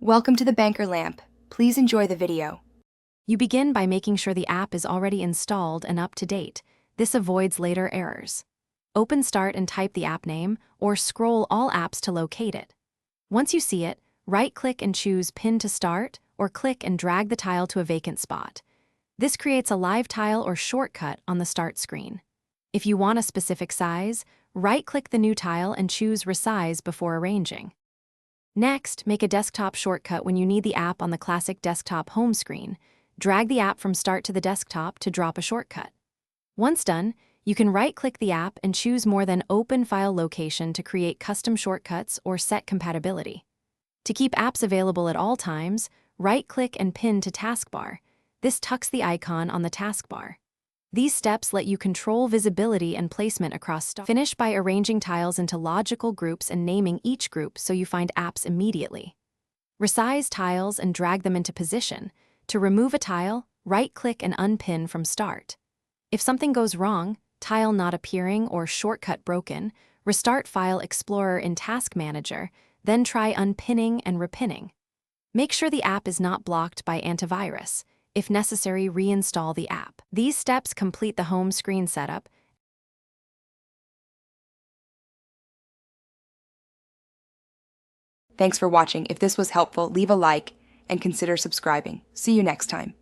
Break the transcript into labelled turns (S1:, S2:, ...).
S1: Welcome to the Banker Lamp. Please enjoy the video.
S2: You begin by making sure the app is already installed and up to date. This avoids later errors. Open Start and type the app name, or scroll all apps to locate it. Once you see it, right-click and choose Pin to Start, or click and drag the tile to a vacant spot. This creates a live tile or shortcut on the start screen. If you want a specific size, right-click the new tile and choose Resize before arranging. Next, make a desktop shortcut when you need the app on the classic desktop home screen. Drag the app from Start to the desktop to drop a shortcut. Once done, you can right-click the app and choose more than Open File Location to create custom shortcuts or set compatibility. To keep apps available at all times, right-click and pin to Taskbar. This tucks the icon on the taskbar. These steps let you control visibility and placement across stars. Finish by arranging tiles into logical groups and naming each group so you find apps immediately. Resize tiles and drag them into position. To remove a tile, right-click and unpin from Start. If something goes wrong, tile not appearing or shortcut broken, restart File Explorer in Task Manager, then try unpinning and repinning. Make sure the app is not blocked by antivirus. If necessary, reinstall the app. These steps complete the home screen setup.
S1: Thanks for watching. If this was helpful, leave a like and consider subscribing. See you next time.